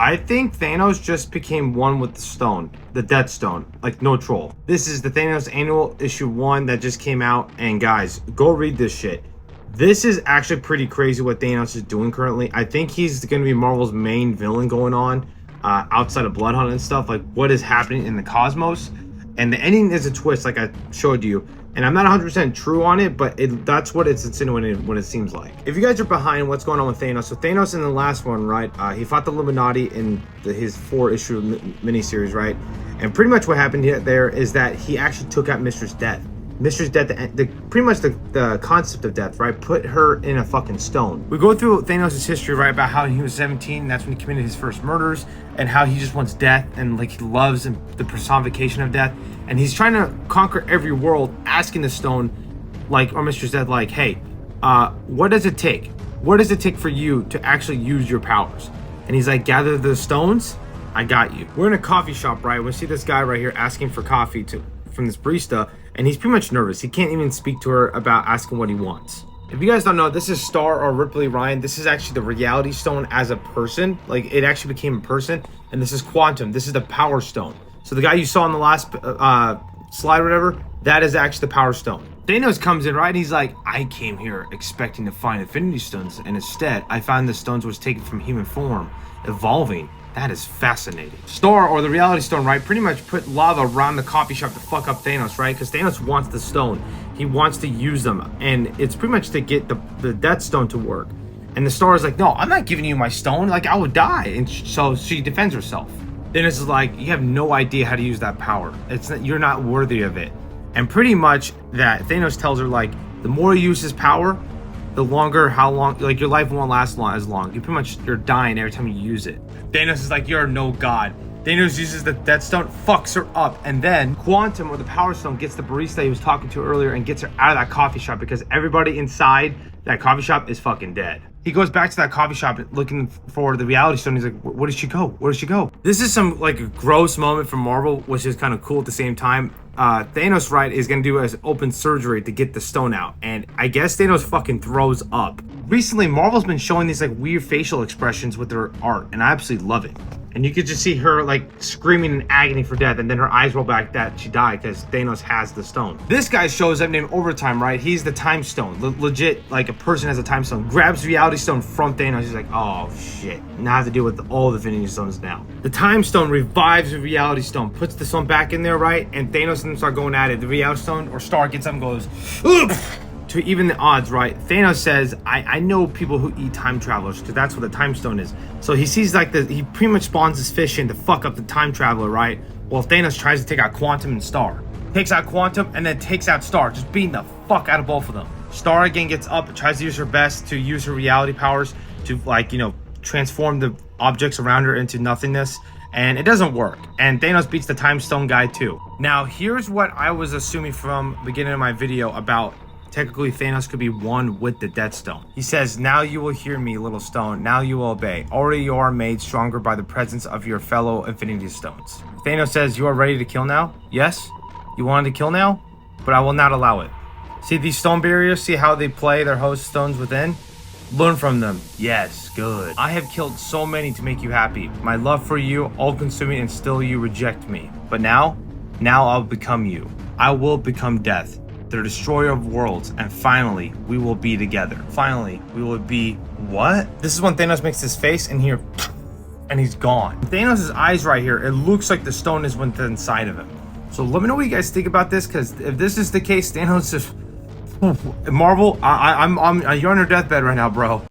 I think Thanos just became one with the stone, the Death Stone, like no troll. This is the Thanos Annual Issue 1 that just came out, and guys, go read this shit. This is actually pretty crazy what Thanos is doing currently. I think he's going to be Marvel's main villain going on, outside of Bloodhunt and stuff, like what is happening in the cosmos. And the ending is a twist, like I showed you. And I'm not 100% true on it, but that's what it's insinuating, what it seems like. If you guys are behind what's going on with Thanos, so Thanos in the last one, right, he fought the Illuminati in his 4-issue miniseries, right? And pretty much what happened there is that he actually took out Mistress Death. Mistress Death, pretty much the concept of death, right? Put her in a fucking stone. We go through Thanos' history, right? About how he was 17, and that's when he committed his first murders, and how he just wants death, and like he loves the personification of death. And he's trying to conquer every world, asking the stone, like, or Mistress Death, like, hey, what does it take? What does it take for you to actually use your powers? And he's like, gather the stones, I got you. We're in a coffee shop, right? We see this guy right here asking for coffee from this barista, and he's pretty much nervous. He can't even speak to her about asking what he wants. If you guys don't know, this is Star or Ripley Ryan. This is actually the reality stone as a person. Like, it actually became a person. And this is Quantum. This is the power stone. So the guy you saw in the last slide or whatever, that is actually the power stone. Thanos comes in, right? And he's like, I came here expecting to find Infinity Stones, and instead I found the stones was taken from human form, evolving. That is fascinating. Star, or the reality stone, right, pretty much put lava around the coffee shop to fuck up Thanos, right? Because Thanos wants the stone. He wants to use them. And it's pretty much to get the Death Stone to work. And the Star is like, no, I'm not giving you my stone. Like, I would die. And so she defends herself. Thanos is like, you have no idea how to use that power. You're not worthy of it. And pretty much that Thanos tells her, like, the more you use his power, the longer, like, your life won't last as long. You're dying every time you use it. Thanos is like, you're no god. Thanos uses the Death Stone, fucks her up, and then Quantum, or the Power Stone, gets the barista he was talking to earlier and gets her out of that coffee shop because everybody inside that coffee shop is fucking dead. He goes back to that coffee shop looking for the reality stone. He's like, where did she go? Where did she go? This is some like a gross moment from Marvel, which is kind of cool at the same time. Thanos, right, is going to do as open surgery to get the stone out. And I guess Thanos fucking throws up. Recently, Marvel's been showing these like weird facial expressions with their art, and I absolutely love it. And you could just see her like screaming in agony for death, and then her eyes roll back that she died because Thanos has the stone. This guy shows up named Overtime, right? He's the time stone. Legit, like a person has a time stone. Grabs reality stone from Thanos. He's like, oh shit. Now I have to deal with all the Infinity Stones now. The time stone revives the reality stone, puts the stone back in there, right? And Thanos and them start going at it. The reality stone, or Star, gets up and goes, ugh! To even the odds, right? Thanos says, I know people who eat time travelers, because that's what the time stone is. So he sees like he pretty much spawns his fish in to fuck up the time traveler, right? Well, Thanos tries to take out Quantum and Star. Takes out Quantum and then takes out Star, just beating the fuck out of both of them. Star again gets up, tries to use her best to use her reality powers to, like, you know, transform the objects around her into nothingness. And it doesn't work. And Thanos beats the time stone guy too. Now, here's what I was assuming from the beginning of my video about technically Thanos could be one with the Death Stone. He says, now you will hear me, little stone. Now you will obey. Already you are made stronger by the presence of your fellow Infinity Stones. Thanos says, you are ready to kill now? Yes? You wanted to kill now? But I will not allow it. See these stone barriers? See how they play their host stones within? Learn from them. Yes, good. I have killed so many to make you happy. My love for you, all-consuming, and still you reject me. But now I'll become you. I will become death, the destroyer of worlds, and finally, we will be together. Finally, we will be what? This is when Thanos makes his face, and here, and he's gone. Thanos' eyes right here, it looks like the stone is within inside of him. So let me know what you guys think about this, because if this is the case, Thanos is Marvel. You're on your deathbed right now, bro.